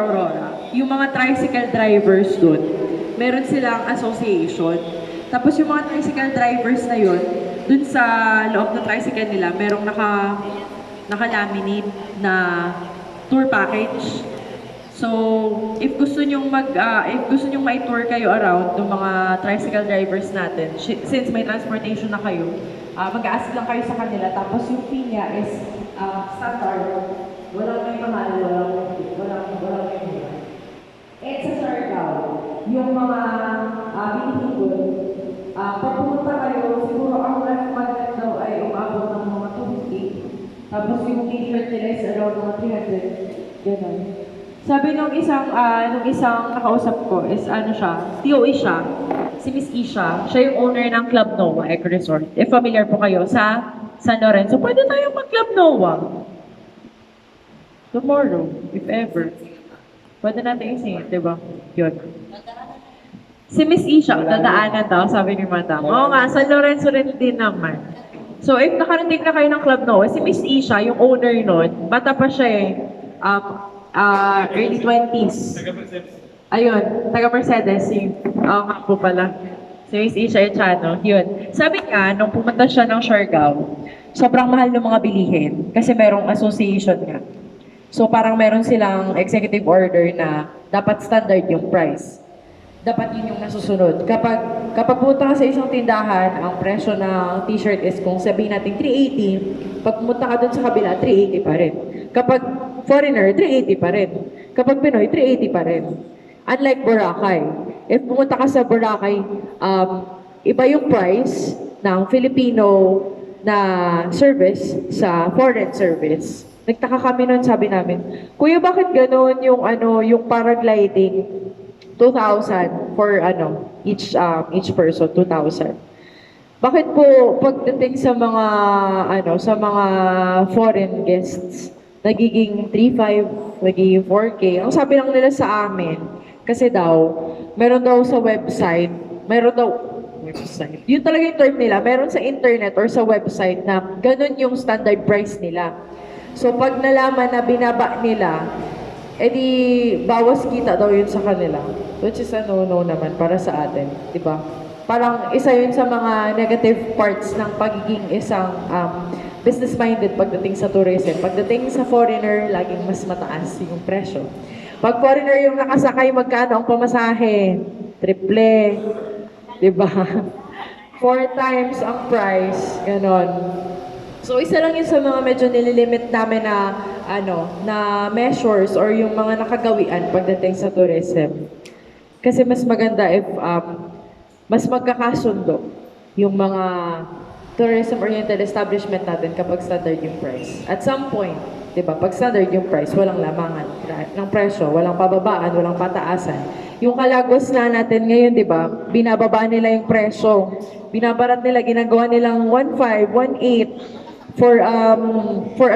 Aurora, yung mga tricycle drivers doon, meron silang association. Tapos yung mga tricycle drivers na yun, dun sa loob ng tricycle nila, merong naka-laminate na tour package. So, if gusto nyong ma-tour kayo around ng mga tricycle drivers natin, since may transportation na kayo, mag-ask lang kayo sa kanila. Tapos yung fee niya is standard. Walang may mahal, walang may mahal. Eh, sa Siargao, yung mga bilihin doon, pag pumunta kayo, siguro ang left budget daw ay umabot ng mga 250. Tapos yung t-shirt nila is around mga 300. Ganun. Sabi nung isang nakausap ko is ano siya, TOE siya, si Miss Isha, siya yung owner ng Club Noah Eco Resort. If familiar po kayo sa San Lorenzo, pwede tayong mag-Club Noah. Tomorrow, if ever. Pwede natin isingit, di ba? Yun. Si Miss Isha, dadaanan daw, sabi ni Madam. Oo nga, San Lorenzo rin din naman. So, if nakarating na kayo ng Club Noah, si Miss Isha, yung owner nun, bata pa siya eh, early 20s. Ayun, taga Mercedes, oo nga po pala. Si Miss Isha Echano, yun. Sabi nga, nung pumunta siya ng Siargao, sobrang mahal ng mga bilihin kasi merong association nga. So parang meron silang executive order na dapat standard yung price. Dapat yun yung nasusunod. Kapag pumunta ka sa isang tindahan, ang presyo ng t-shirt is kung sabihin natin 380, pag pumunta ka dun sa kabila, 380 pa rin. Kapag foreigner, 380 pa rin. Kapag Pinoy, 380 pa rin. Unlike Boracay. If pumunta ka sa Boracay, iba yung price ng Filipino na service sa foreign service. Nagtaka kami noon, sabi namin, Kuya, bakit gano'n yung paragliding 2,000 for each person 2,000. Bakit po pagdating sa mga foreign guests nagiging 3,500, nagiging 4K? Ang sabi lang nila sa amin kasi daw meron daw sa website. Yun talaga yung term nila. Meron sa internet or sa website na ganun yung standard price nila. So pag nalaman na binaba nila, edi bawas kita daw yun sa kanila. Which is a no-no naman para sa atin, di ba? Parang isa yun sa mga negative parts ng pagiging isang business-minded pagdating sa tourism. Pagdating sa foreigner, laging mas mataas yung presyo. Pag foreigner yung nakasakay, magkano ang pamasahe? Triple, di ba? 4 times ang price, ganon. So isa lang yun sa mga medyo nililimit namin na measures or yung mga nakagawian pagdating sa tourism. Kasi mas maganda if mas magkakasundo yung mga tourism-oriented establishment natin kapag standard yung price. At some point, di ba, pag standard yung price, walang lamangan ng presyo, walang pababaan, walang pataasan. Yung Calagos na natin ngayon, di ba, binababa nila yung presyo. Binabarat nila, ginagawa nilang 1,500, 1,800 for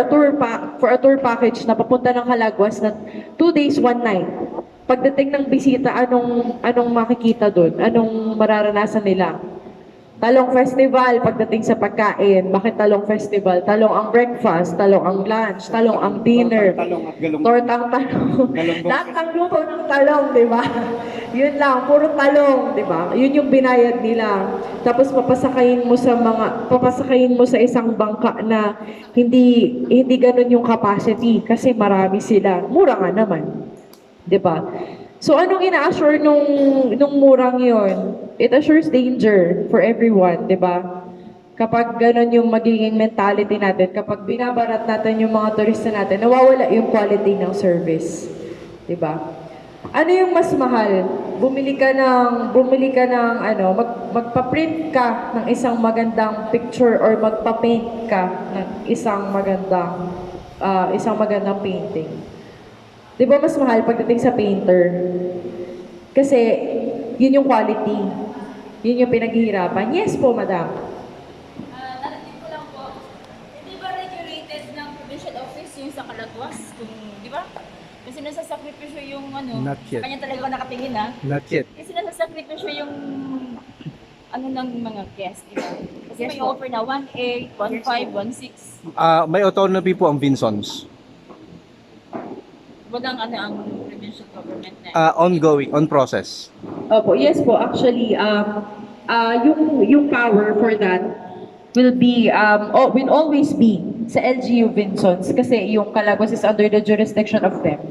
a tour package na papunta ng Calaguas na 2 days, 1 night. Pagdating ng bisita, anong makikita doon? Anong mararanasan nila? Talong festival pagdating sa pagkain. Bakit talong festival? Talong ang breakfast, talong ang lunch, talong ang dinner. Tortang talong. Lahat ng grupo ng talong, di ba? Yun lang, puro talong, di ba? Yun yung binayad nila. Tapos papasakayin mo sa isang bangka na hindi ganun yung capacity kasi marami sila. Mura nga naman. Di ba? So anong ina-assure nung murang yon? It assures danger for everyone, di ba? Kapag ganun yung magiging mentality natin, kapag binabarat natin yung mga turista natin, nawawala yung quality ng service. Di ba? Ano yung mas mahal? Magpa-print ka ng isang magandang picture or magpa-paint ka ng isang magandang painting. Di ba mas mahal pagdating sa painter? Kasi yun yung quality. Yun yung pinaghihirapan. Yes po, madam. Narating ko lang po, hindi ba regulated ng provincial office yung sa Calaguas? Di ba? Yung sinasasakripisyo yung Not yet. kanya talaga ako nakatingin Not yet. Yung sinasasakripisyo yung ng mga guests, di ba? Kasi Yes may po. offer na 1,800, 1,500, 1,600. May autonomy po ang Vinsons. Wagang ang provincial government na? Ongoing, on process. Opo, yes po. Actually, yung power for that will always be sa LGU Vinsons kasi yung Calaguas is under the jurisdiction of them.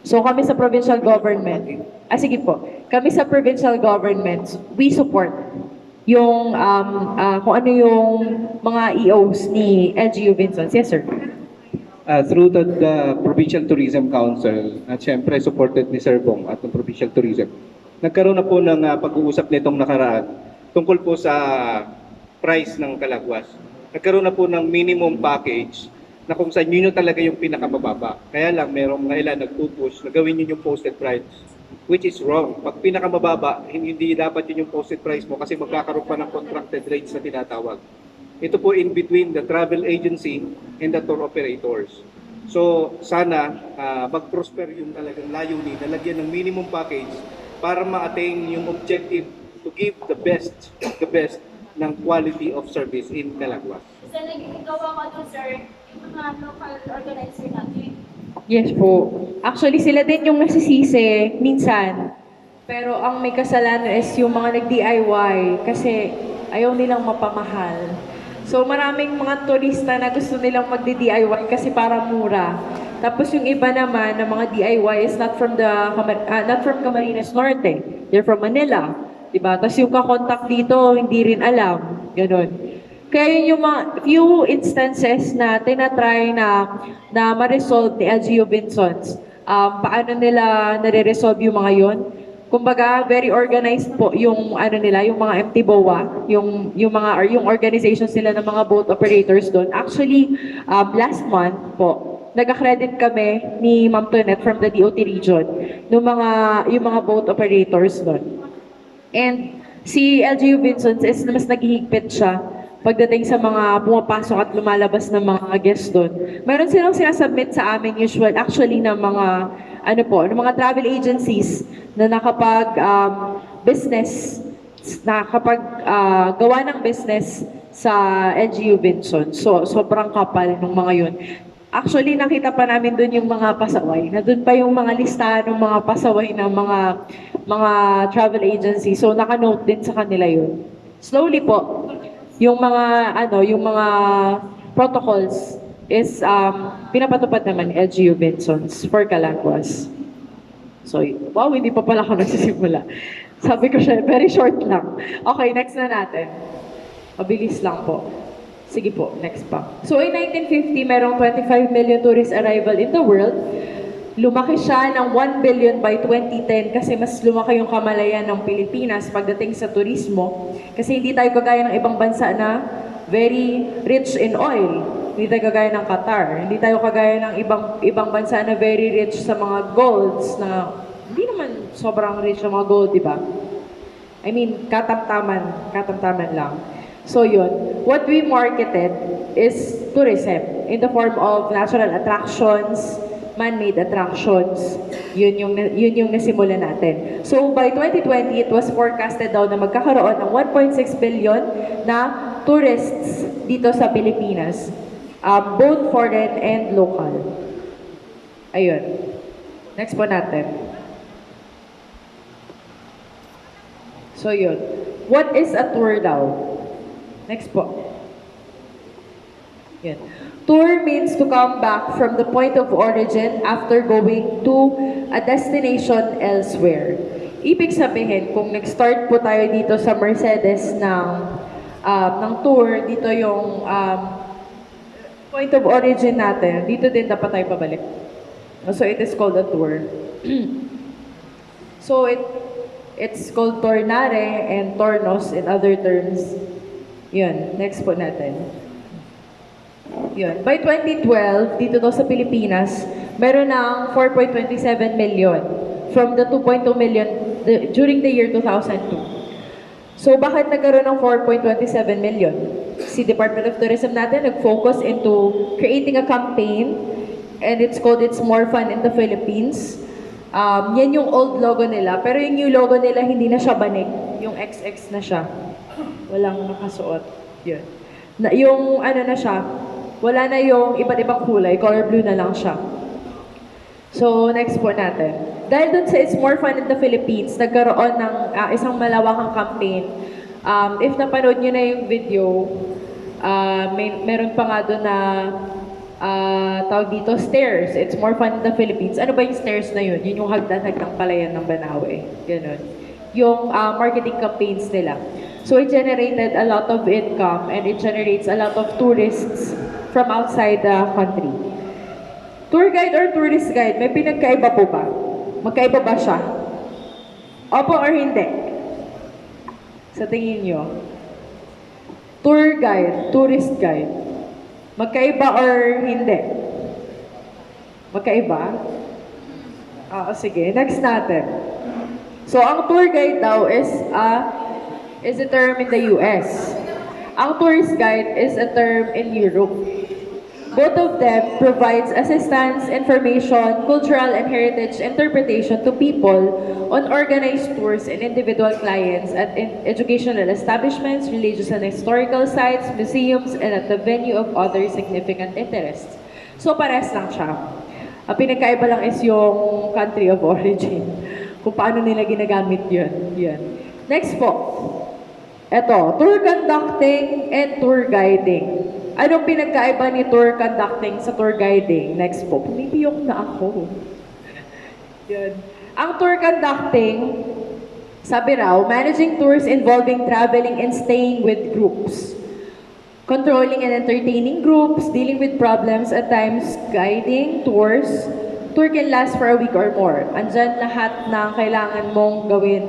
So kami sa provincial government, sige po, kami sa provincial government, we support yung kung ano yung mga EOs ni LGU Vinsons. Yes, sir. Through the Provincial Tourism Council, at syempre supported ni Sir Bong at ng Provincial Tourism, nagkaroon na po ng pag-uusap nitong nakaraan tungkol po sa price ng Calaguas. Nagkaroon na po ng minimum package na kung saan yun yung talaga yung pinakamababa. Kaya lang merong ilan nagpupush na gawin yun yung posted price, which is wrong. Pag pinakamababa, hindi dapat yun yung posted price mo kasi magkakaroon pa ng contracted rates na tinatawag. Ito po in between the travel agency and the tour operators. So sana mag-prosper yung talagang layunin na lagyan ng minimum package para ma-attain yung objective to give the best ng quality of service in Calaguas. Sa nagagawa ko doon, sir, yung mga local organizer natin. Yes po. Actually, sila din yung nasisisi minsan. Pero ang may kasalanan is yung mga nag-DIY kasi ayaw nilang mapamahal. So maraming mga turista na gusto nilang magdi-DIY kasi para mura. Tapos yung iba naman na mga DIY is not from Camarines Norte. They're from Manila. Diba? Tapos yung kakontak dito, hindi rin alam. Ganon. Kaya yun yung mga few instances na tinatry na ma-resolve ni LGU Vinsons. Paano nila nare-resolve yung mga yon? Kumbaga, very organized po yung nila, yung mga MTBOA, yung organizations nila ng mga boat operators doon. Actually, last month po, nag-accredit kami ni Ma'am Tonet from the DOT region yung mga boat operators doon. And si LGU Vinsons is mas naghihigpit siya pagdating sa mga pumapasok at lumalabas ng mga guests doon. Meron silang sinasubmit sa amin actually ng mga ng mga travel agencies na gawa ng business sa LGU Vinsons. So sobrang kapal ng mga yun. Actually, nakita pa namin doon yung mga pasaway. Na doon pa yung mga listahan ng mga pasaway ng mga travel agency. So naka-note din sa kanila yun. Slowly po, yung mga protocols is pinapatupad naman LGU Vinsons for Calaguas. So, wow, hindi pa pala ako nagsisimula. Sabi ko siya, very short lang. Okay, next na natin. Mabilis lang po. Sige po, next pa. So, in 1950, merong 25 million tourist arrival in the world. Lumaki siya ng 1 billion by 2010 kasi mas lumaki yung kamalayan ng Pilipinas pagdating sa turismo. Kasi hindi tayo kagaya ng ibang bansa na very rich in oil. Hindi tayo kagaya ng Qatar. Hindi tayo kagaya ng ibang bansa na very rich sa mga golds na hindi naman sobrang rich sa mga gold, di ba? I mean, katamtaman lang. So yun, what we marketed is tourism in the form of natural attractions, man-made attractions. Yun yung nasimula natin. So by 2020, it was forecasted daw na magkakaroon ng 1.6 billion na tourists dito sa Pilipinas. Both foreign and local. Ayun. Next po natin. So yun. What is a tour daw? Next po. Yun. Tour means to come back from the point of origin after going to a destination elsewhere. Ibig sabihin, kung nag-start po tayo dito sa Mercedes ng tour, dito yung point of origin natin, dito din dapat tayo pabalik. So it is called a tour. So it's called tornare and tornos in other terms. Yun, next po natin. Yun. By 2012, dito daw sa Pilipinas, meron ng 4.27 million from the 2.2 million during the year 2002. So bakit nagkaroon ng 4.27 million? Si Department of Tourism natin nag-focus into creating a campaign and it's called It's More Fun in the Philippines. Yan yung old logo nila, pero yung new logo nila hindi na siya banig. Yung XX na siya. Walang nakasuot. Yun. Yung na siya, wala na yung iba't ibang kulay, color blue na lang siya. So, next po natin. dahil dun sa It's More Fun in the Philippines, nagkaroon ng isang malawakang campaign. If napanood nyo na yung video, meron pa nga doon na tawag dito, stairs. It's More Fun in the Philippines. Ano ba yung stairs na yun? Yun yung hagdan-hagdang palayan ng Banawe. Ganun. Yung marketing campaigns nila. So it generated a lot of income and it generates a lot of tourists from outside the country. Tour guide or tourist guide, may pinagkaiba po ba? Magkaiba ba siya? Opo or hindi? Sa tingin nyo? Tour guide, tourist guide. Magkaiba or hindi? Magkaiba? Sige. Next natin. So, ang tour guide daw is a term in the US. Ang tourist guide is a term in Europe. Both of them provides assistance, information, cultural and heritage interpretation to people on organized tours and individual clients at educational establishments, religious and historical sites, museums, and at the venue of other significant interests. So, pares lang siya. Ang pinagkaiba lang is yung country of origin. Kung paano nila ginagamit yun. Yan. Next po. Ito, tour conducting and tour guiding. Anong pinagkaiba ni tour conducting sa tour guiding? Next po. Pumipiyok na ako. Yan. Ang tour conducting, sabi raw, managing tours involving traveling and staying with groups. Controlling and entertaining groups, dealing with problems, at times guiding tours. Tour can last for a week or more. Andyan lahat ng kailangan mong gawin.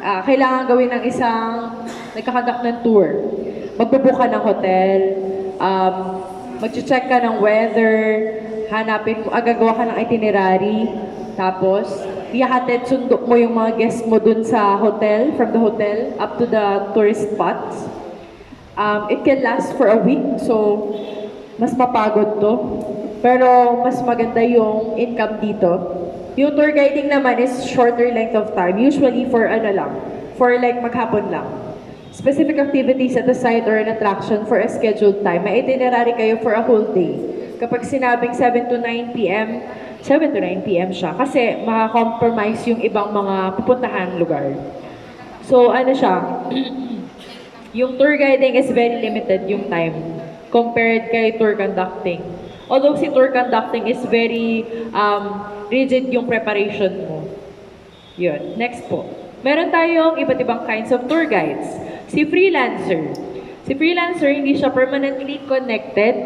Kailangan gawin ng isang nagkakandak ng tour. Magbubook ka ng hotel, mag-check ka ng weather, hanapin mo, gagawa ka ng itinerary, tapos ihahatid, sundo mo yung mga guests mo dun sa hotel, from the hotel up to the tourist spots. It can last for a week, so mas mapagod to. Pero mas maganda yung income dito. Yung tour guiding naman is shorter length of time, usually for for like maghapon lang. Specific activities at a site or an attraction for a scheduled time. May itinerary kayo for a whole day. Kapag sinabing 7 to 9 p.m., 7 to 9 p.m. siya. Kasi makakompromise yung ibang mga pupuntahan lugar. So, ano siya? Yung tour guiding is very limited yung time compared kay tour conducting. Although si tour conducting is very rigid yung preparation mo. Yun. Next po. Meron tayong iba't ibang kinds of tour guides. Si freelancer. Si freelancer, hindi siya permanently connected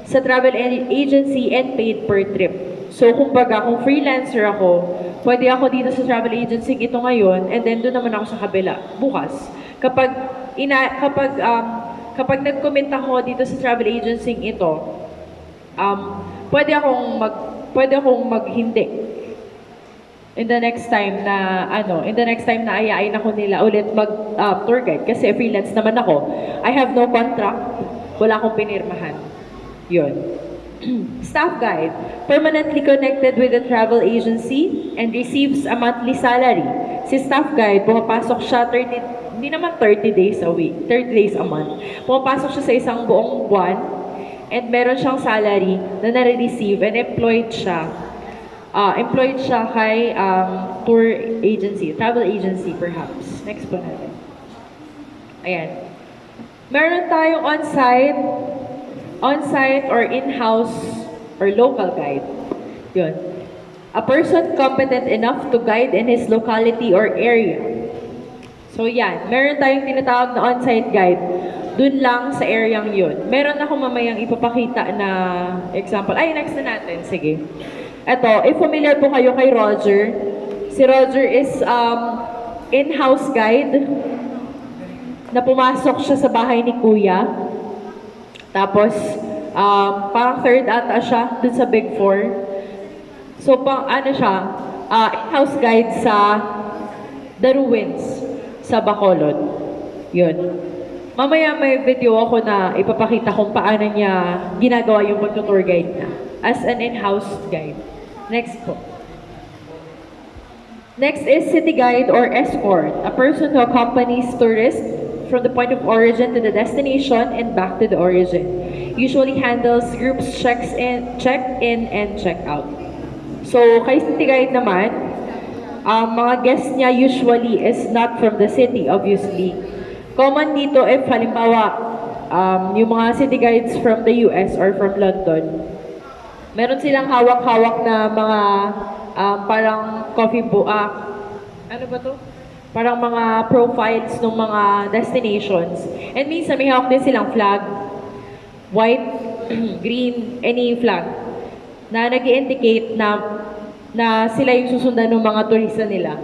sa travel agency and paid per trip. So, kumbaga, kung freelancer ako, pwede ako dito sa travel agency ito ngayon, and then doon naman ako sa kabila, bukas. Kapag nag-commit ako dito sa travel agency ito, pwede akong maghindi. In the next time na ayain ako nila ulit mag tour guide kasi freelance naman ako. I have no contract, wala akong pinirmahan. Yun. Staff guide, permanently connected with the travel agency and receives a monthly salary. Si staff guide, pumapasok siya 30 days a week, 30 days a month. Pumapasok siya sa isang buong buwan and meron siyang salary na nare-receive and employed siya kay tour agency, travel agency perhaps. Next po natin. Ayan. Meron tayong on-site or in-house or local guide. Yun. A person competent enough to guide in his locality or area. So yan, meron tayong tinatawag na on-site guide. Dun lang sa areang yun. Meron ako mamayang ipapakita na example. Ay, next na natin. Sige. Ito, if familiar po kayo kay Roger. Si Roger is in-house guide na pumasok siya sa bahay ni Kuya. Tapos, parang third ata siya dun sa Big Four. So, in-house guide sa The Ruins sa Bacolod. Yun. Mamaya may video ako na ipapakita kung paano niya ginagawa yung pag-tour guide niya as an in-house guide. Next po. Next is city guide or escort, a person who accompanies tourists from the point of origin to the destination and back to the origin. Usually handles groups check in and check out. So, kay city guide naman, mga guests niya usually is not from the city, obviously. Common dito if halimbawa, yung mga city guides from the US or from London, meron silang hawak-hawak na mga parang ano ba to? Parang mga profiles ng mga destinations. And minsan may hawak din silang flag, white, green, any flag, na nag-indicate na sila yung susundan ng mga turista nila.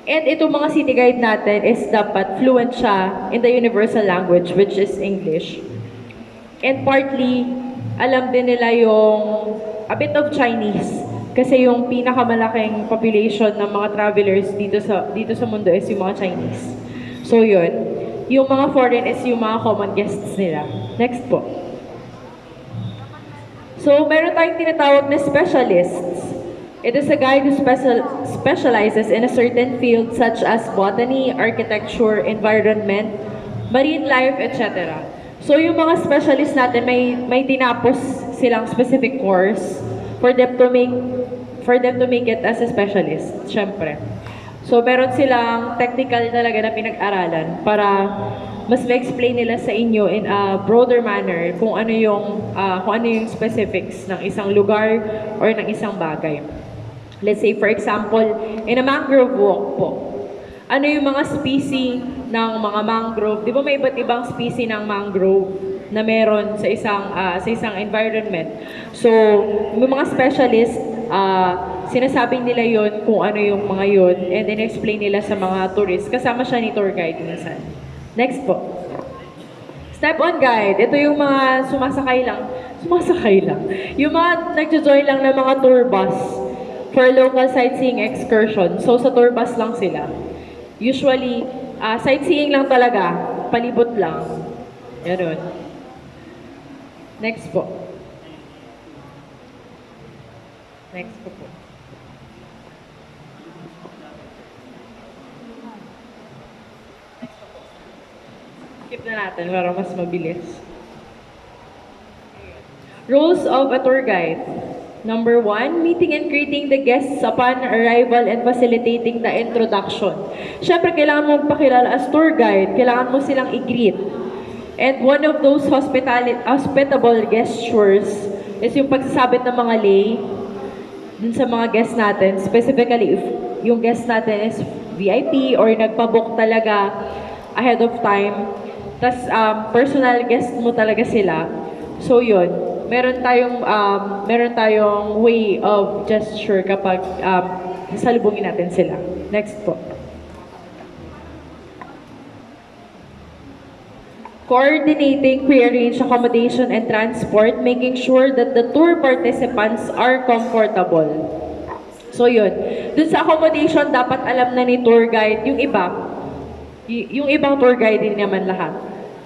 And itong mga city guide natin is dapat fluent siya in the universal language, which is English. And partly, alam din nila yung a bit of Chinese. Kasi yung pinakamalaking population ng mga travelers dito sa mundo is yung mga Chinese. So yun, yung mga foreign is yung mga common guests nila. Next po. So meron tayong tinatawag na specialists. It is a guide who specializes in a certain field such as botany, architecture, environment, marine life, etc. So yung mga specialists natin, may tinapos silang specific course for them to make it as a specialist, syempre. So meron silang technical talaga na pinag-aralan para mas ma-explain nila sa inyo in a broader manner kung ano yung specifics ng isang lugar or ng isang bagay. Let's say, for example, in a mangrove walk po, ano yung mga species ng mga mangrove? Di ba may iba't ibang species ng mangrove na meron sa isang environment? So, yung mga specialist, sinasabing nila yon kung ano yung mga yon and then explain nila sa mga tourists. Kasama siya ni tour guide minsan. Next po. Step-on guide. Ito yung mga sumasakay lang. Yung mga nagjo-join lang ng mga tour bus for local sightseeing excursion. So, sa tour bus lang sila. Usually, sightseeing lang talaga. Palibot lang. Ganun. Next po. Next po po. Skip na natin para mas mabilis. Roles of a tour guide. Number 1, meeting and greeting the guests upon arrival and facilitating the introduction. Siyempre, kailangan mo magpakilala as tour guide. Kailangan mo silang i-greet. And one of those hospitable gestures is yung pagsasabit ng mga lei dun sa mga guests natin. Specifically, if yung guest natin is VIP or nagpabook talaga ahead of time, tas personal guest mo talaga sila. So yun, meron tayong way of gesture kapag sasalubungin natin sila. Next po. Coordinating pre-arranged accommodation and transport, making sure that the tour participants are comfortable. So yun, dun sa accommodation, dapat alam na ni tour guide, yung ibang tour guide din naman lahat.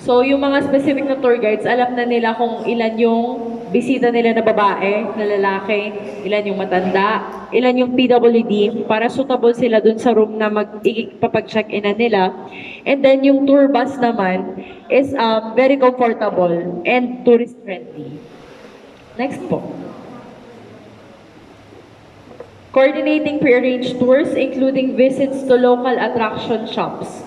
So yung mga specific na tour guides, alam na nila kung ilan yung bisita nila na babae, na lalaki, ilan yung matanda, ilan yung PWD, para suitable sila dun sa room na papag-check-in na nila. And then yung tour bus naman is very comfortable and tourist-friendly. Next po. Coordinating pre-arranged tours, including visits to local attraction shops.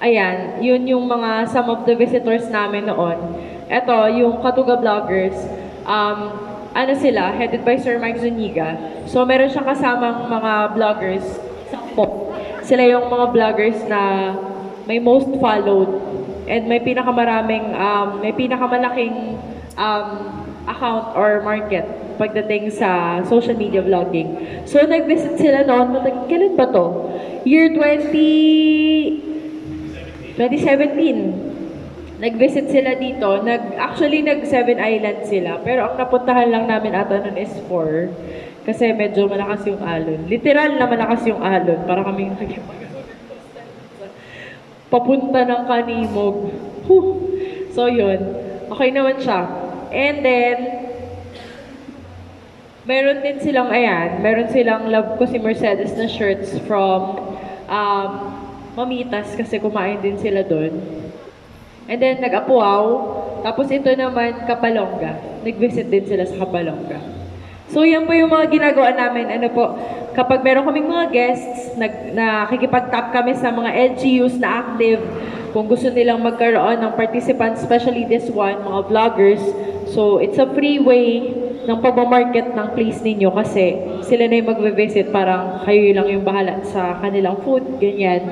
Ayan, yun yung some of the visitors namin noon. Ito, yung Katuga Vloggers, sila, headed by Sir Mike Zuniga. So, meron siyang kasamang mga vloggers, 10. Sila yung mga vloggers na may most followed and may pinakamalaking account or market pagdating sa social media vlogging. So, nag-visit sila noon, kailan ba to? Year 2017. Nag-visit sila dito. Actually, nag-7 Islands sila. Pero ang napuntahan lang namin ata nun is 4. Kasi medyo malakas yung alon. Literal na malakas yung alon. Para kaming papunta ng Kanimog. So, yun. Okay naman siya. And then, meron silang Love Ko si Mercedes na shirts from Mamitas kasi kumain din sila doon. And then, nag-Apuaw. Tapos ito naman, Kapalonga. Nag-visit din sila sa Kapalonga. So, yan po yung mga ginagawa namin. kapag meron kaming mga guests, nakikipag-tap kami sa mga LGUs na active, kung gusto nilang magkaroon ng participants, especially this one, mga vloggers. So, it's a free way ng pag-market ng place ninyo kasi sila na yung magbe-visit, parang kayo lang yung bahala sa kanilang food, ganyan.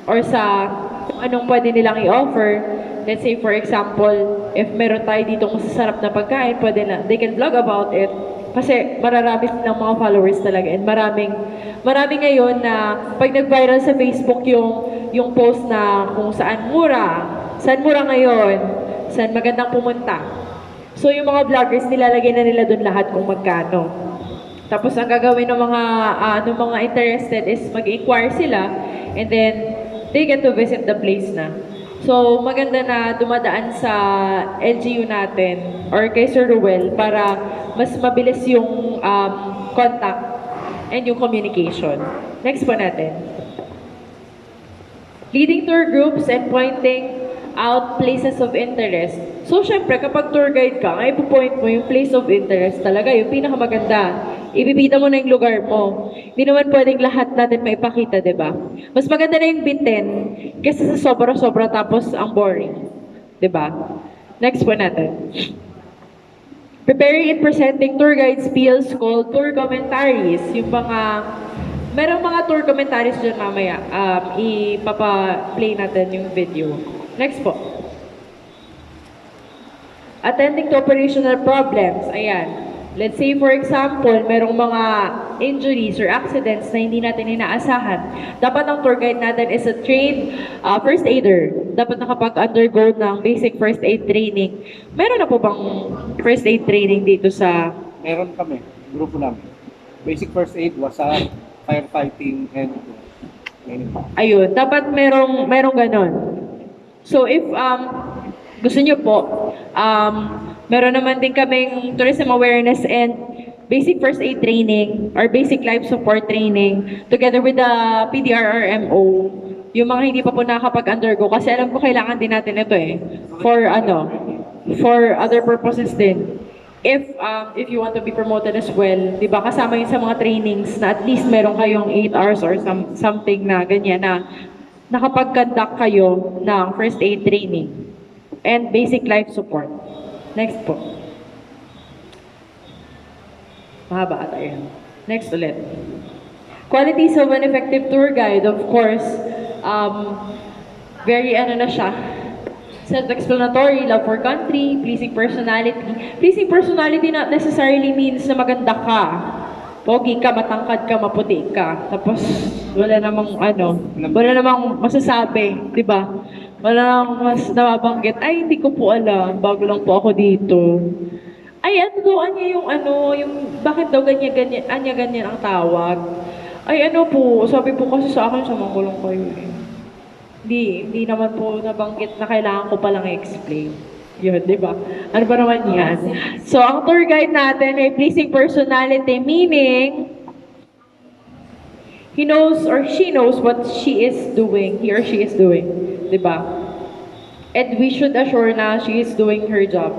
Or sa kung anong pwede nilang i-offer. Let's say, for example, if meron tayo dito masasarap na pagkain, pwede na, they can vlog about it. Kasi mararami silang mga followers talaga. And marami ngayon na pag nag-viral sa Facebook yung post na kung saan mura ngayon, saan magandang pumunta. So yung mga vloggers, nilalagay na nila doon lahat kung magkano. Tapos ang gagawin ng mga interested is mag-inquire sila and then they get to visit the place na. So, maganda na dumadaan sa LGU natin or kay Sir Ruel para mas mabilis yung contact and yung communication. Next po natin. Leading tour groups and pointing out places of interest. So, syempre, kapag tour guide ka, ay point mo yung place of interest talaga, yung pinakamaganda. Ibibita mo na yung lugar mo. Hindi naman pwedeng lahat natin maipakita, di ba? Mas maganda na yung bitin kaysa sa sobra-sobra tapos ang boring. Di ba? Next po natin. Preparing and presenting tour guide spills called tour commentaries. Yung merong mga tour commentaries dyan mamaya. Ipapa-play natin yung video. Next po. Attending to operational problems. Ayan. Let's say, for example, merong mga injuries or accidents na hindi natin inaasahan. Dapat ang tour guide natin is a trained first aider. Dapat nakapag-undergo ng basic first aid training. Meron na po bang first aid training dito sa... Meron kami, grupo namin. Basic first aid, wasak, firefighting, and Ayun, dapat merong ganon. So if gusto nyo po, meron naman din kaming tourism awareness and basic first aid training or basic life support training together with the PDRRMO. Yung mga hindi pa po nakakapag-undergo kasi alam ko kailangan din natin ito for other purposes din. If you want to be promoted as well, di ba, kasama yun sa mga trainings na at least meron kayong 8 hours or something na ganyan na nakapag-conduct kayo ng first aid training and basic life support. Next po. Mahaba ata yan. Next ulit. Qualities of an effective tour guide, of course, very na siya. Self-explanatory, love for country, pleasing personality. Pleasing personality not necessarily means na maganda ka. Pogi ka, matangkad ka, maputi ka. Tapos, wala namang masasabi, di ba? Wala namang mas nababanggit, ay, hindi ko po alam, bago lang po ako dito. Ay, yung bakit daw ganyan ang tawag? Ay, sabi po kasi sa akin, sumangkulong kayo eh. Hindi naman po nabanggit na kailangan ko palang i-explain. Yun, di ba? Ano ba naman yan? So, ang tour guide natin ay pleasing personality, meaning he knows or she knows what he or she is doing. Di ba? And we should assure na she is doing her job.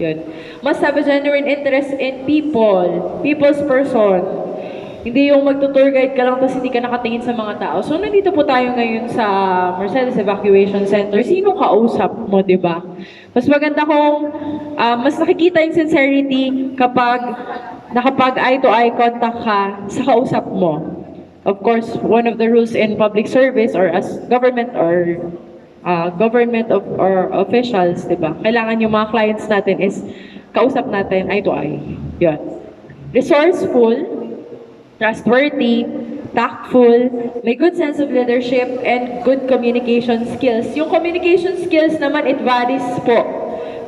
Yun. Must have a genuine interest in people's person. Hindi yung magtutour guide ka lang tapos hindi ka nakatingin sa mga tao. So, nandito po tayo ngayon sa Mercedes Evacuation Center. Sino kausap mo, di ba? Mas maganda kung mas nakikita yung sincerity kapag nakapag eye-to-eye contact ka sa kausap mo. Of course, one of the rules in public service or as government or officials, di ba? Kailangan yung mga clients natin is kausap natin eye-to-eye. Yun. Resourceful, trustworthy, tactful, may good sense of leadership, and good communication skills. Yung communication skills naman, it varies po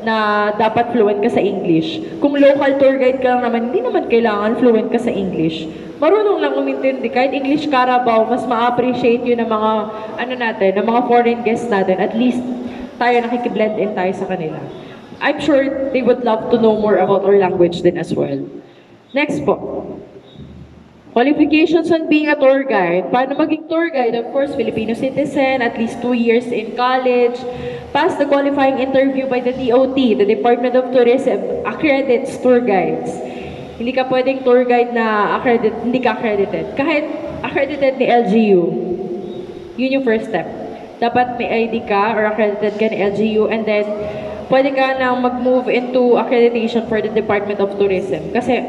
na dapat fluent ka sa English. Kung local tour guide ka lang naman, hindi naman kailangan fluent ka sa English. Marunong lang umintindi. Kahit English Carabao, mas ma-appreciate yun ng mga, ng mga foreign guests natin. At least, tayo nakikiblend in tayo sa kanila. I'm sure they would love to know more about our language din as well. Next po. Qualifications on being a tour guide. Paano maging tour guide? Of course, Filipino citizen, at least 2 years in college, pass the qualifying interview by the DOT, the Department of Tourism, accredits tour guides. Hindi ka pwedeng tour guide na hindi ka accredited. Kahit accredited ni LGU, yun yung first step. Dapat may ID ka or accredited ka ni LGU, and then pwede ka na mag-move into accreditation for the Department of Tourism. Kasi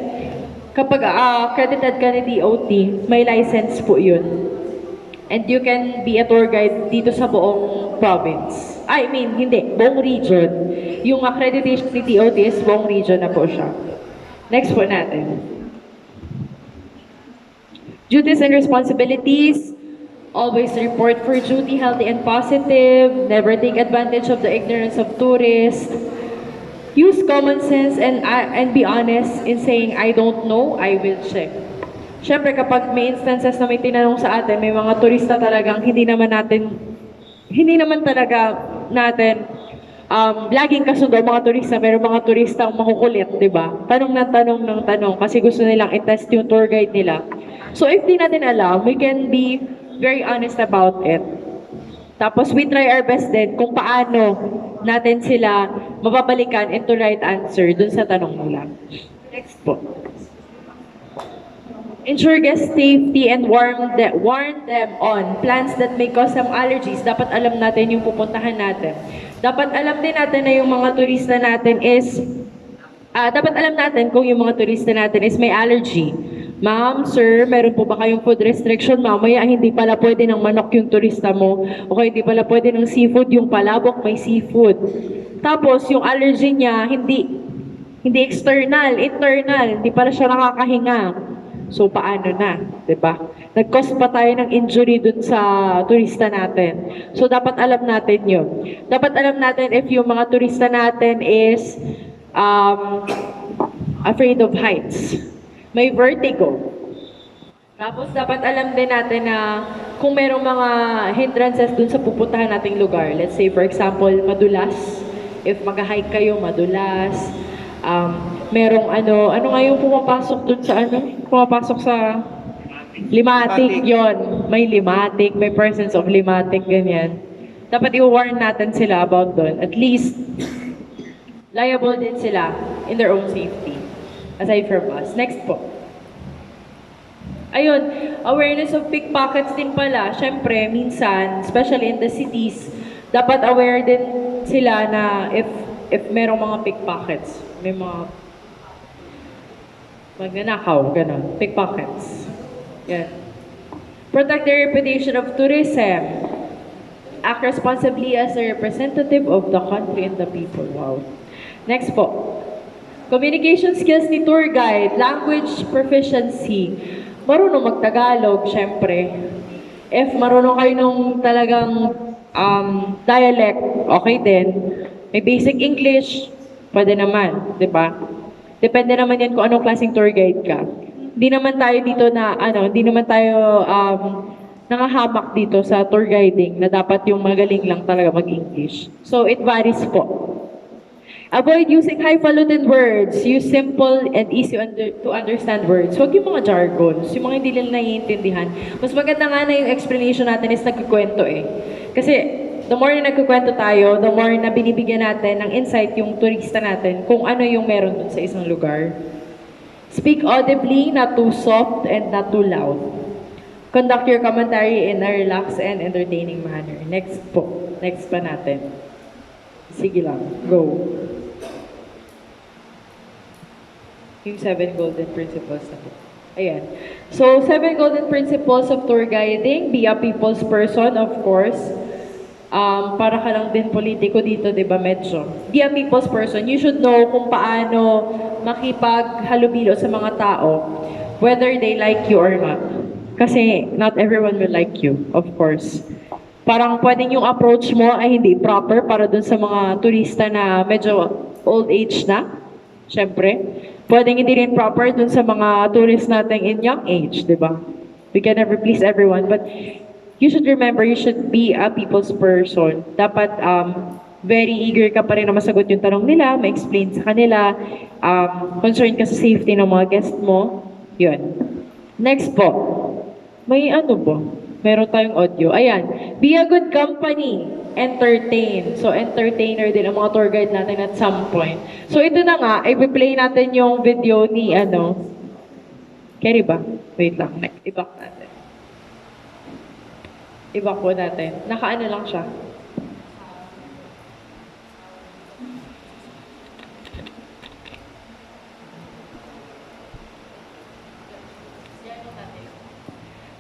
kapag accredited ka ni DOT, may license po yun. And you can be a tour guide dito sa buong province. I mean, hindi, buong region. Yung accreditation ni DOT is buong region na po siya. Next po natin. Duties and responsibilities. Always report for duty, healthy and positive. Never take advantage of the ignorance of tourists. Use common sense and be honest in saying, I don't know, I will check. Siyempre, kapag may instances na may tinanong sa atin, may mga turista talagang hindi naman talaga natin laging kasundo mga turista, pero mga turista ang makukulit, di ba? Tanong ng tanong kasi gusto nilang i-test yung tour guide nila. So if di natin alam, we can be very honest about it. Tapos we try our best din kung paano natin sila mababalikan into right answer dun sa tanong nila. Next po. Ensure guest safety and warn them on plans that may cause some allergies. Dapat alam natin yung pupuntahan natin. Dapat alam din natin na yung mga turista natin is dapat alam natin kung yung mga turista natin is may allergy. Ma'am, sir, meron po ba kayong food restriction? Mamaya hindi pala pwede ng manok yung turista mo. O kaya hindi pala pwede ng seafood, yung palabok may seafood. Tapos yung allergy niya hindi external, internal. Hindi pala siya nakakahinga. So, paano na? Diba? Nag-cause pa tayo ng injury dun sa turista natin. So, dapat alam natin yun. Dapat alam natin if yung mga turista natin is afraid of heights. May vertigo. Tapos, dapat alam din natin na kung merong mga hindrances dun sa pupuntahan nating lugar. Let's say, for example, madulas. If mag-hike kayo, madulas. Merong ano nga yung pumapasok dun sa pumapasok sa limatic yon. May limatic, may presence of limatic, ganyan. Dapat i-warn natin sila about dun. At least, liable din sila in their own safety. Aside from us. Next po. Ayun, awareness of pickpockets din pala. Syempre, minsan, especially in the cities, dapat aware din sila na if merong mga pickpockets, may mga magnanakaw, gano'n, pickpockets. Yan. Protect the reputation of tourism. Act responsibly as a representative of the country and the people. Wow. Next po. Communication skills ni tour guide, language proficiency. Marunong magtagalog, syempre. If marunong kayo nung talagang dialect, okay din. May basic English, pwede naman, di ba? Depende naman yan kung anong klaseng tour guide ka. Hindi naman tayo dito na, hindi naman tayo nangahamak dito sa tour guiding na dapat yung magaling lang talaga mag-English. So, it varies po. Avoid using highfalutin words. Use simple and easy to understand words. Huwag yung mga jargons, yung mga hindi nila naiintindihan. Mas maganda nga na yung explanation natin is nagkikwento eh. Kasi, the more na nagkukwento tayo, the more na binibigyan natin ng insight yung turista natin kung ano yung meron dun sa isang lugar. Speak audibly, not too soft and not too loud. Conduct your commentary in a relaxed and entertaining manner. Next po. Next pa natin. Sige lang. Go. Yung 7 golden principles na po. Ayan. So, 7 golden principles of tour guiding. Be a people's person, of course. Para ka lang din politiko dito, di ba, medyo. Be a people's person. You should know kung paano makipaghalubilo sa mga tao, whether they like you or not. Kasi not everyone will like you, of course. Parang pwedeng yung approach mo ay hindi proper para dun sa mga turista na medyo old age na. Siyempre. Pwedeng hindi rin proper dun sa mga tourist natin in young age, di ba? We can never please everyone, but you should remember, you should be a people's person. Dapat very eager ka pa rin na masagot yung tanong nila, ma-explain sa kanila, concerned ka sa safety ng mga guest mo. Yun. Next po. May ano po? Meron tayong audio. Ayan. Be a good company. entertain. So, entertainer din ang mga tour guide natin at some point. So, ito na nga, i-play natin yung video ni, Kerry ba? Wait lang, i-back natin. I-back po natin. Naka-ano lang siya.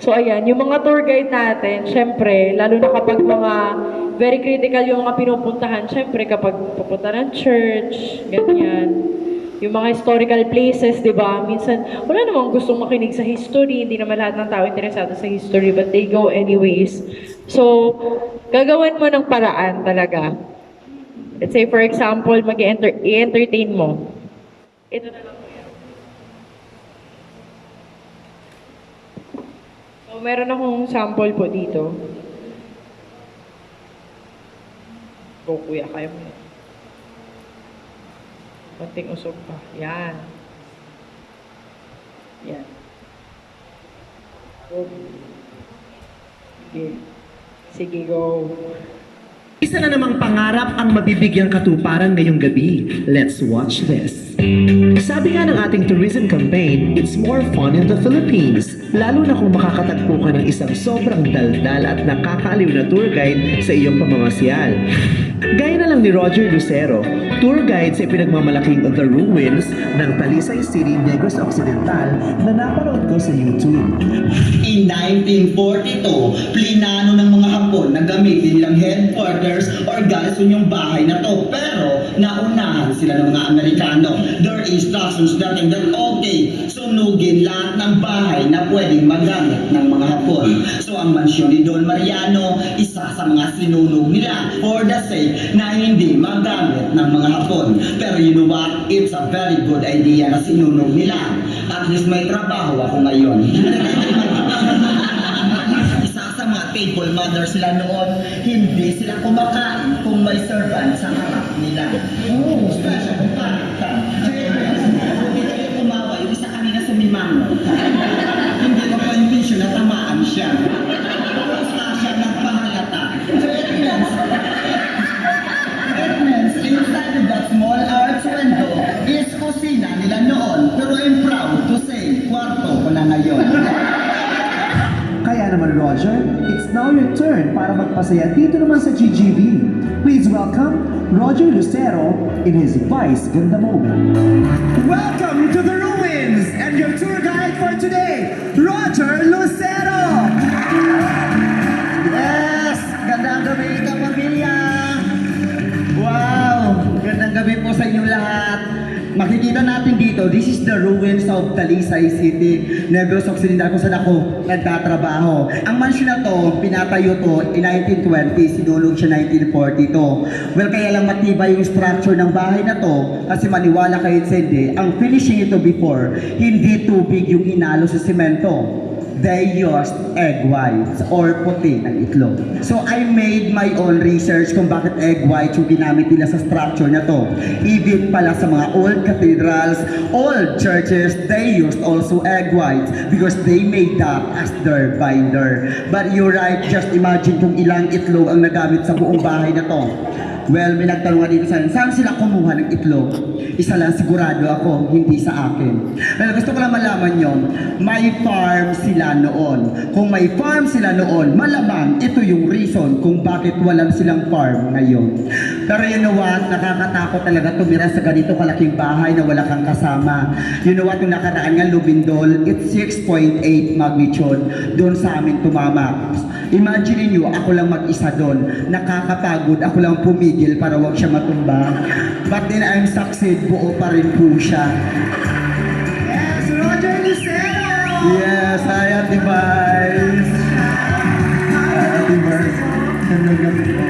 So ayan, yung mga tour guide natin, syempre, lalo na kapag mga very critical yung mga pinupuntahan, syempre kapag pupunta ng church, ganyan, yung mga historical places, di ba? Minsan, wala namang gustong makinig sa history, hindi naman lahat ng tao interesado sa history, but they go anyways. So, gagawin mo ng paraan talaga. Let's say, for example, i-entertain mo. Ito na lang. So, meron akong sample po dito. Go, kuya, kaya mo na. Konting usok pa. Yan. Yan. Go. Sige. Sige, go. Isa na namang pangarap ang mabibigyang katuparan ngayong gabi. Let's watch this. Sabi nga ng ating tourism campaign, it's more fun in the Philippines. Lalo na kung makakatagpo ka ng isang sobrang daldal at nakakaaliw na tour guide sa iyong pamamasyal. Gaya na lang ni Roger Lucero, tour guide sa pinagmamalaking The Ruins ng Talisay City, Negros Occidental na napanood ko sa YouTube. In 1942, plinano ng mga Hapon na gamitin nilang headquarters or garrison yung bahay na to. Pero naunahan sila ng mga Amerikano. Their instructions dating that okay, sunugin lahat ng bahay na pwedeng magamit ng mga Hapon. So ang mansyon ni Don Mariano, isa sa mga sinunog nila for the sake na hindi magamit ng mga Hapon. Pero you know what? It's a very good idea na sinunog nila. At least may trabaho ako ngayon. Isa sa mga table mother sila noon, hindi sila kumakain kung may servant sa harap nila. Oh, special kung pakita. Hindi kayo kumawa, yung isa kanina sumimango. Hindi ko pa intention na tamaan siya. Basta siya nagpahalata. Inside of that small arch window is kusina nila noon. Pero I'm proud to say, kwarto ko na ngayon. Kaya naman Roger, it's now your turn para magpasaya dito naman sa GGV. Please welcome Roger Lucero in his Vice Ganda Moment. Welcome to the Ruins and your tour guide for today, Roger Lucero! Yes! Gandang gabi ka, pamilya! Wow! Gandang gabi po sa inyo lahat. Makikita natin dito, this is the ruins of Talisay City, Negros Occidental, kung saan ako nagtatrabaho. Ang mansion na to, pinatayo to in 1920, sinulog siya 1942. Well, kaya lang matibay yung structure ng bahay na to, kasi maniwala kayo sa hindi, ang finishing ito before, hindi tubig yung hinalo sa semento. They used egg whites or puti ng itlog. So I made my own research kung bakit egg white yung ginamit nila sa structure na to. Even pala sa mga old cathedrals, old churches, they used also egg whites because they made that as their binder. But you're right, just imagine kung ilang itlog ang nagamit sa buong bahay na to. Well, may nagtanong nga dito sa akin, saan sila kumuha ng itlog? Isa lang sigurado ako, hindi sa akin. Well, gusto ko lang malaman nyo, may farm sila noon. Kung may farm sila noon, malamang ito yung reason kung bakit walang silang farm ngayon. Pero you know what, nakakatakot talaga tumira sa ganito kalaking bahay na wala kang kasama. You know what, yung nakaraan nga Lubindol, it's 6.8 magnitude. Doon sa amin tumama. Imagine niyo, ako lang mag-isa doon. Nakakapagod, ako lang pumigil para wag siya matumba. But then I'm succeed, buo pa rin po siya. Yes, Roger Lucero! Yes, hi Ate Vice. Ate Vice. Gandang gabi po.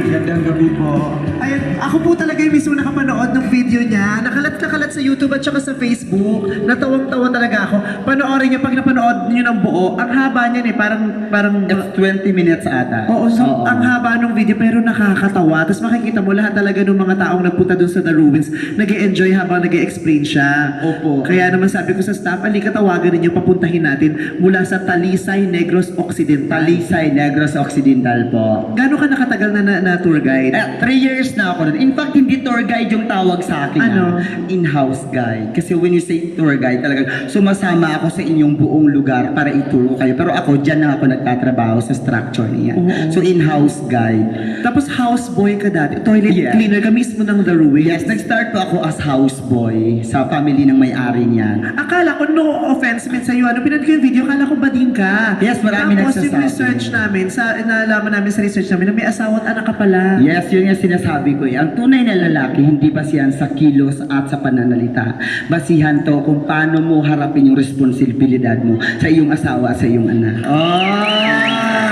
Gandang gabi po. Ayun, ako po talaga yung mismo nakapanood ng video niya. Nakalat sa YouTube at saka sa Facebook. Natawang-tawa talaga ako. Panoorin niyo, pag napanood niyo ng buo, ang haba niyan eh, parang It's 20 minutes ata. Oo, so ang haba ng video pero nakakatawa. Tapos makikita mo lahat talaga ng mga taong nagpunta dun sa The Ruins, nag-e-enjoy habang nag-e-explain siya. Opo. Kaya naman sabi ko sa staff, alika tawagan ninyo, papuntahin natin mula sa Talisay, Negros Occidental. Talisay, Negros Occidental po. Gano'n ka nakatagal matagal na tour guide? 3 years na ako. In fact, hindi tour guide yung tawag sa akin. Ano? In-house guide. Kasi when you say tour guide, talaga sumasama ako sa inyong buong lugar para ituro kayo. Pero ako, dyan na ako nagtatrabaho sa structure niya. Oo. So, in-house guide. Tapos houseboy ka dati. Toilet Yeah. cleaner ka mismo ng The Ruins. Yes, nag-start po ako as houseboy sa family ng may-ari niyan. Akala ko, no offense min sa'yo, ano, pinanood ko yung video, akala ko bading ka. Yes, marami Tapos yung nagsasabi. research namin, nalaman namin sa research namin na may asawa at anak ka pala. Yes, yun yung sinasabi ko. Ang tunay na lalaki, hindi basihan sa kilos at sa pananalita. Basihan to kung paano mo harapin yung responsibilidad mo sa iyong asawa, sa iyong anak. Oh!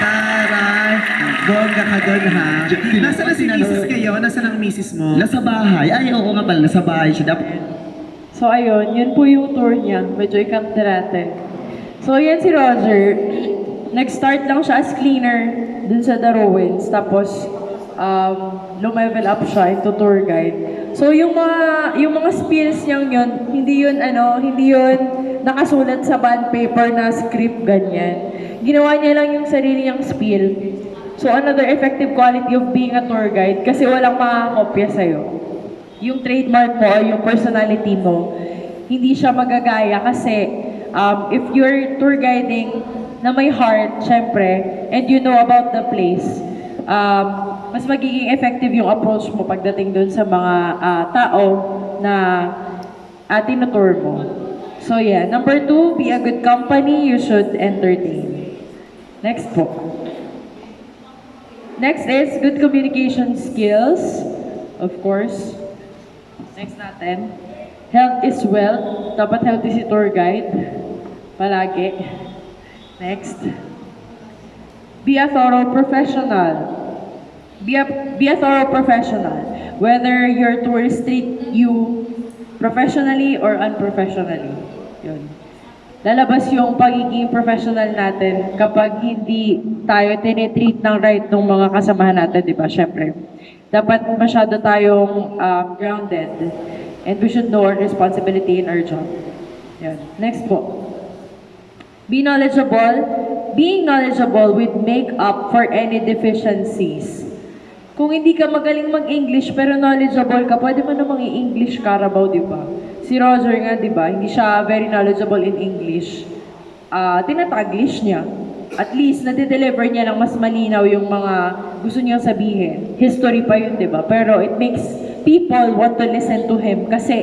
Taray! Bongga ka doon, ha? Nasaan na si misis kayo? Nasaan ang misis mo? Nasa bahay. Ay, oo nga pala, nasa bahay siya. Dapat So ayun, yun po yung tour niya. Medyo ikante natin. So yan si Roger. Nag-start lang siya as cleaner dun sa The Ruins. Tapos lumevel up siya into tour guide. So yung mga spills niyang yun, hindi yun nakasulat sa bond paper na script ganyan. Ginawa niya lang yung sarili niyang spiel. So another effective quality of being a tour guide kasi walang makakopya sa'yo. Yung trademark mo o yung personality mo, hindi siya magagaya kasi if you're tour guiding na may heart, syempre, and you know about the place, mas magiging effective yung approach mo pagdating dun sa mga tao na tinutour mo. So yeah, number 2, be a good company, you should entertain. Next po. Next is good communication skills, of course. Next natin. Health is wealth. Dapat healthy si tour guide. Palagi. Next. Be a thorough professional. Be a thorough professional. Whether your tourists treat you professionally or unprofessionally. Yun. Lalabas yung pagiging professional natin kapag hindi tayo tinitreat ng right ng mga kasamahan natin, di ba? Syempre. Dapat masyado tayong grounded. And we should know our responsibility in our job. Yan. Next po. Be knowledgeable. Being knowledgeable would make up for any deficiencies. Kung hindi ka magaling mag-English pero knowledgeable ka, pwede mo namang i-English Carabao, di ba? Si Roger nga, di ba? Hindi siya very knowledgeable in English. Tinataglish niya. At least, nade-deliver niya lang mas malinaw yung mga gusto niyang sabihin. History pa yun, di ba? Pero it makes people want to listen to him kasi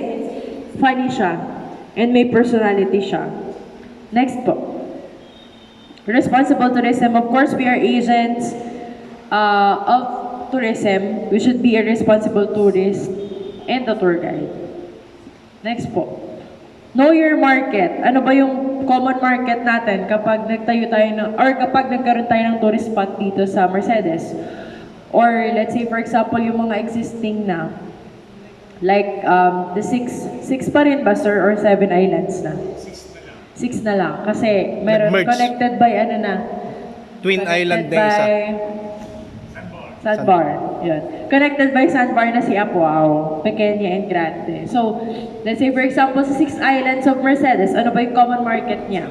funny siya and may personality siya. Next po. Responsible tourism. Of course, we are agents of tourism. We should be a responsible tourist and a tour guide. Next po. Know your market. Ano ba yung common market natin kapag nagtayo tayo ng, or kapag nagkaroon tayo ng tourist spot dito sa Mercedes? Or let's say for example, yung mga existing na, like the six pa rin ba sir, or 7 islands na? 6 na lang. Kasi meron Nag-merge. connected by ano na? Twin Connected Island na isa. by Sandbar. Yun. Connected by Sandbar na si Apuao, Pequeña and Grande. So, let's say for example, sa 6 islands of Mercedes, ano ba yung common market niya?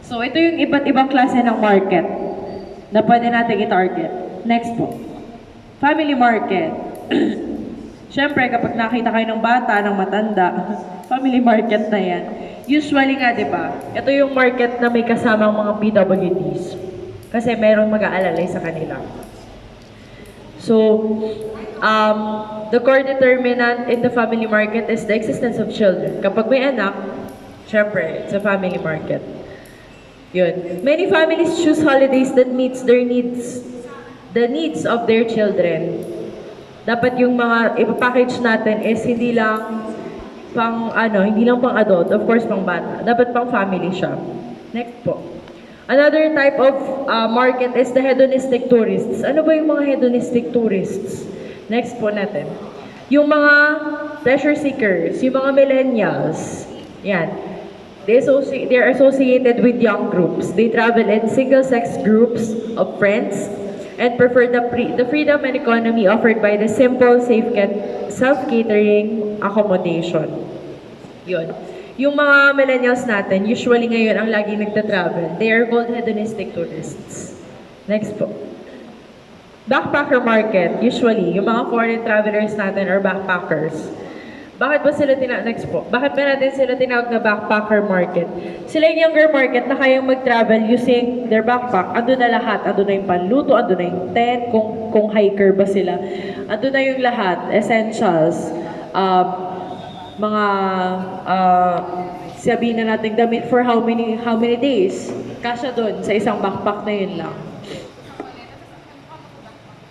So, ito yung iba't ibang klase ng market na pwede natin i-target. Next po. Family market. Siyempre, kapag nakita kayo ng bata, ng matanda, family market na yan. Usually nga, di ba? Ito yung market na may kasamang mga PWDs. Kasi merong mag-aalalay sa kanila. So, the core determinant in the family market is the existence of children. Kapag may anak, syempre, it's a family market. Yun. Many families choose holidays that meets their needs, the needs of their children. Dapat yung mga ipapackage natin is hindi lang pang adult, of course pang bata. Dapat pang family siya. Next po. Another type of market is the hedonistic tourists. Ano ba yung mga hedonistic tourists? Next po natin. Yung mga pleasure seekers, yung mga millennials. Yan. They're associated with young groups. They travel in single-sex groups of friends and prefer the freedom and economy offered by the simple, self-catering accommodation. Yun. Yung mga millennials natin, usually ngayon ang laging nagta-travel. They are called hedonistic tourists. Next po. backpacker market, usually, yung mga foreign travelers natin or backpackers. Bakit ba sila next po? Bakit ba natin sila tinawag na backpacker market? Sila yung younger market na kayang mag-travel using their backpack. Ando na lahat. Ando na yung panluto, ando na yung tent, kung hiker ba sila. Ando na yung lahat, essentials. Mga sabihin na natin damit for how many days. Kasya doon sa isang backpack na yun lang.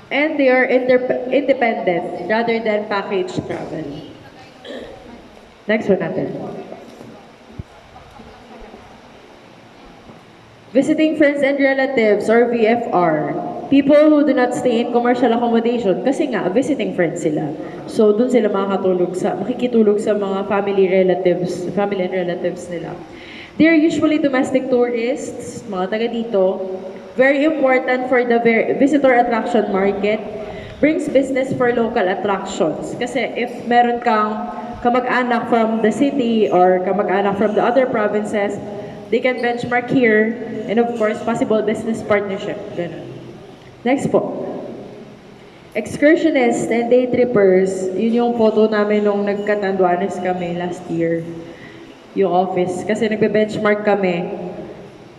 And they are independent rather than package travel. Next one natin. Visiting friends and relatives or VFR. People who do not stay in commercial accommodation kasi nga visiting friends sila. So doon sila makikitulog sa mga family and relatives nila. They are usually domestic tourists, mga taga dito. Very important for the visitor attraction market. Brings business for local attractions. Kasi if meron kang kamag-anak from the city or kamag-anak from the other provinces, they can benchmark here and of course, possible business partnership. Ganun. Next po. Excursionists and day trippers, yun yung photo namin nung nagkatanduanes kami last year. Yung office. Kasi nagbe-benchmark kami.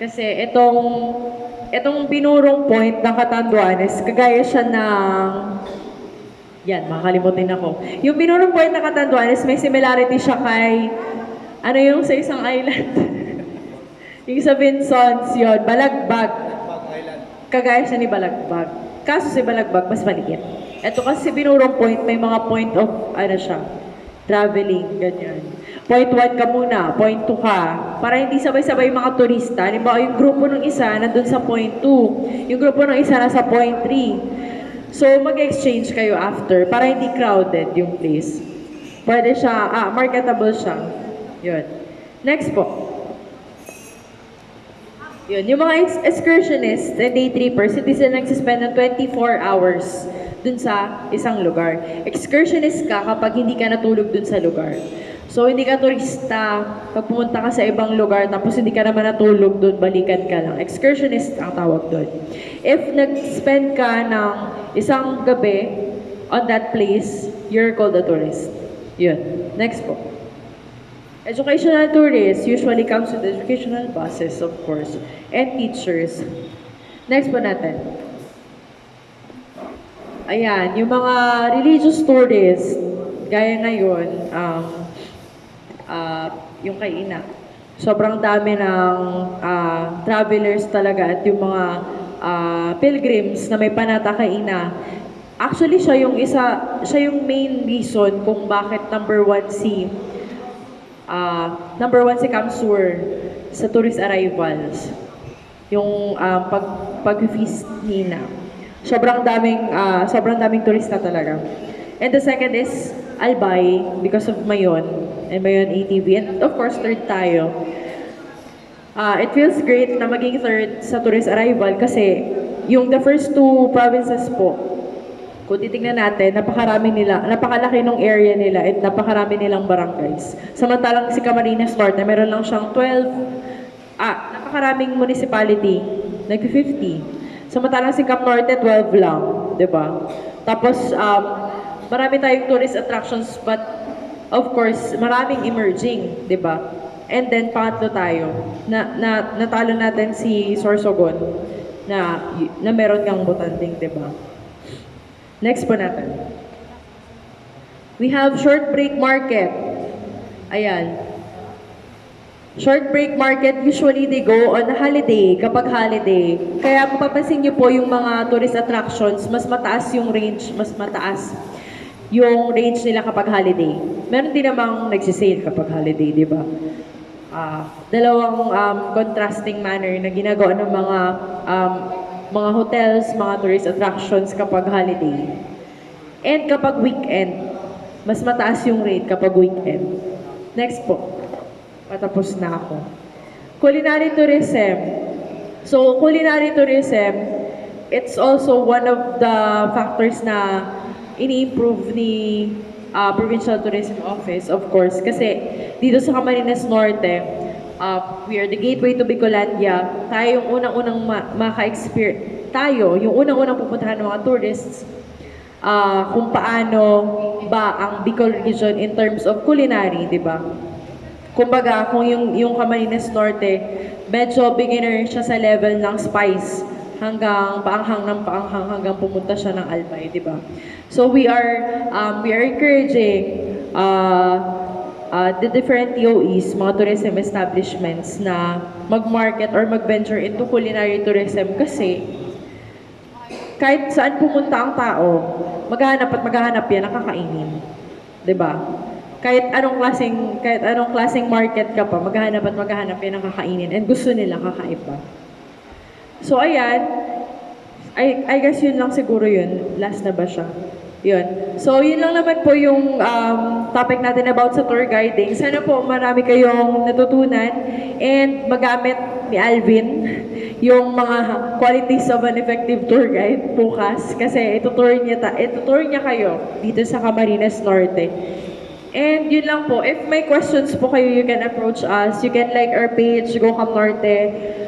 Kasi itong binurong point ng Catanduanes, kagaya siya ng... Yan, makakalimutin ako. Yung binurong point ng Catanduanes, may similarity siya kay... Ano yung sa isang island? Yung sa Vincent's, yun, Balagbag. Kagaya siya ni Balagbag. Kaso si Balagbag, mas maliit. Ito kasi si binurong point, may mga point of, traveling, ganyan. Point 1 ka muna, point 2 ka. Para hindi sabay-sabay yung mga turista. Halimbawa, yung grupo ng isa nandun sa point 2. Yung grupo ng isa nasa point 3. So, mag-exchange kayo after para hindi crowded yung place. Pwede siya, marketable siya. Yun. Next po. Yun, yung mga excursionists and day trippers, hindi sila nagsispend ng 24 hours dun sa isang lugar. Excursionist ka kapag hindi ka natulog dun sa lugar. So, hindi ka turista, pag pumunta ka sa ibang lugar, tapos hindi ka naman natulog doon, balikan ka lang. Excursionist ang tawag doon. If nag-spend ka ng isang gabi on that place, you're called a tourist. Yun. Next po. Educational tourists usually comes with educational buses, of course, and teachers. Next po natin. Ayan, yung mga religious tourists, gaya ngayon, yung kay Ina. Sobrang dami ng travelers talaga at yung mga pilgrims na may panata kay Ina. Actually, siya yung main reason kung bakit number one si Kamsur sa tourist arrivals. Yung pag-feast ni Ina. Sobrang daming turista talaga. And the second is Albay because of Mayon and Mayon ATV. And of course, third tayo. It feels great na maging third sa tourist arrival kasi yung the first two provinces po, kung titingnan natin, napakalaki ng area nila at napakarami nilang barangays. Samantalang si Camarines Norte, meron lang siyang napakaraming municipality, nag-50. Samantalang si Cap Norte, 12 lang, di ba? Tapos, marami tayong tourist attractions, but of course, maraming emerging, di ba? And then, pangatlo tayo, natalo natin si Sorsogon, na meron kang butanding, di ba? Next po natin. We have short break market. Ayan. Short break market, usually they go on a holiday, kapag holiday. Kaya mapapansin niyo po yung mga tourist attractions, mas mataas yung range nila kapag holiday. Meron din namang nagsisale kapag holiday, di ba? Dalawang contrasting manner na ginagawa ng mga hotels, mga tourist attractions kapag holiday. And kapag weekend, mas mataas yung rate kapag weekend. Next po. Patapos na ako. Culinary tourism. So, culinary tourism, it's also one of the factors na ini-improve ni Provincial Tourism Office, of course. Kasi dito sa Camarines Norte, we are the gateway to Bicolandia. Tayo yung unang-unang tayo, yung unang-unang pupuntahan ng mga tourists, kung paano ba ang Bicol region in terms of culinary, di ba? Kumbaga, kung yung Camarines Norte, medyo beginner siya sa level ng spice hanggang paanghang ng paanghang hanggang pumunta siya ng Albay, di ba? So we are encouraging the different TOEs, mga tourism establishments na mag-market or mag-venture into culinary tourism kasi kahit saan pumunta ang tao, maghahanap yan ng kakainin. 'Di ba? Kahit anong klaseng market ka pa, maghahanap yan ng kakainin and gusto nila kakaiba. So ayan, I guess yun lang siguro yun. Last na ba siya? Yun. So yun lang naman po yung topic natin about sa tour guiding. Sana po marami kayong natutunan and magamit ni Alvin yung mga qualities of an effective tour guide bukas kasi itutour niya kayo dito sa Camarines Norte. And yun lang po, if may questions po kayo, you can approach us. You can like our page, Go Cam Norte.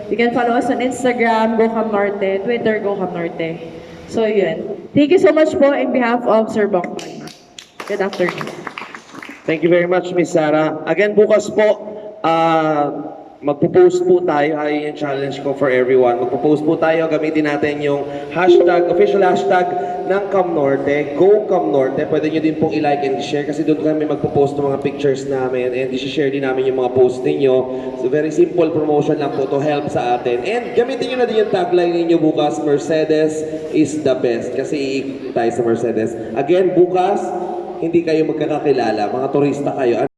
You can follow us on Instagram, Go Cam Norte, Twitter, Go Cam Norte. So yun. Thank you so much po in behalf of Sir Bong. Good afternoon. Thank you very much, Miss Sarah. Again, bukas po, magpo-post po tayo. Ay, yung challenge ko for everyone. Magpo-post po tayo. Gamitin natin yung hashtag, official hashtag ng Cam Norte, Go Cam Norte. Pwede nyo din pong i-like and share kasi doon kami magpo-post ng mga pictures namin and i-share din namin yung mga post ninyo. So, very simple promotion lang po to help sa atin. And gamitin nyo na din yung tagline ninyo bukas, Mercedes is the best. Kasi iikot tayo sa Mercedes. Again, bukas, hindi kayo magkakakilala. Mga turista kayo.